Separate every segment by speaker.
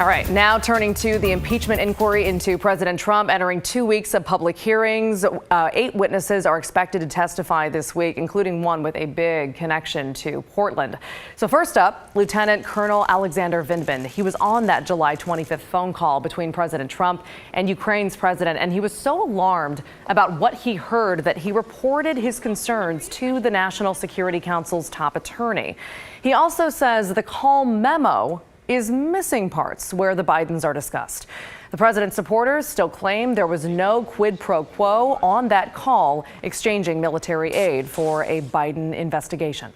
Speaker 1: All right, now turning to the impeachment inquiry into President Trump, entering 2 weeks of public hearings. 8 witnesses are expected to testify this week, including one with a big connection to Portland. So first up, Lieutenant Colonel Alexander Vindman. He was on that July 25th phone call between President Trump and Ukraine's president, and he was so alarmed about what he heard that he reported his concerns to the National Security Council's top attorney. He also says the call memo is missing parts where the Bidens are discussed. The president's supporters still claim there was no quid pro quo on that call, exchanging military aid for a Biden investigation.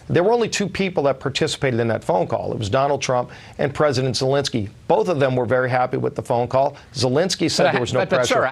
Speaker 2: There were only 2 people that participated in that phone call. It was Donald Trump and President Zelensky. Both of them were very happy with the phone call. Zelensky said there was no pressure.
Speaker 3: Sure.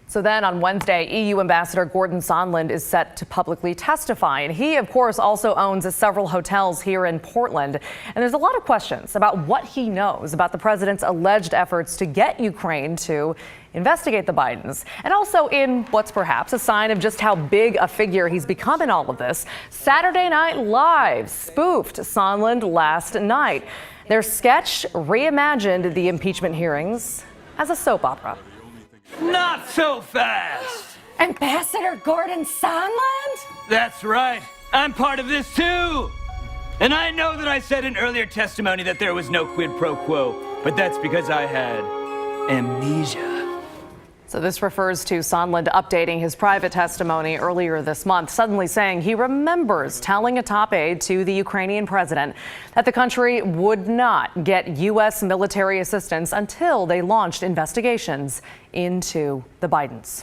Speaker 1: So then on Wednesday, EU Ambassador Gordon Sondland is set to publicly testify. And he, of course, also owns several hotels here in Portland. And there's a lot of questions about what he knows about the president's alleged efforts to get Ukraine to investigate the Bidens. And also in what's perhaps a sign of just how big a figure he's become in all of this, Saturday Night Live spoofed Sondland last night. Their sketch reimagined the impeachment hearings as a soap opera.
Speaker 4: Not so fast!
Speaker 5: Ambassador Gordon Sondland?
Speaker 4: That's right. I'm part of this too! And I know that I said in earlier testimony that there was no quid pro quo, but that's because I had amnesia.
Speaker 1: So this refers to Sondland updating his private testimony earlier this month, suddenly saying he remembers telling a top aide to the Ukrainian president that the country would not get U.S. military assistance until they launched investigations into the Bidens.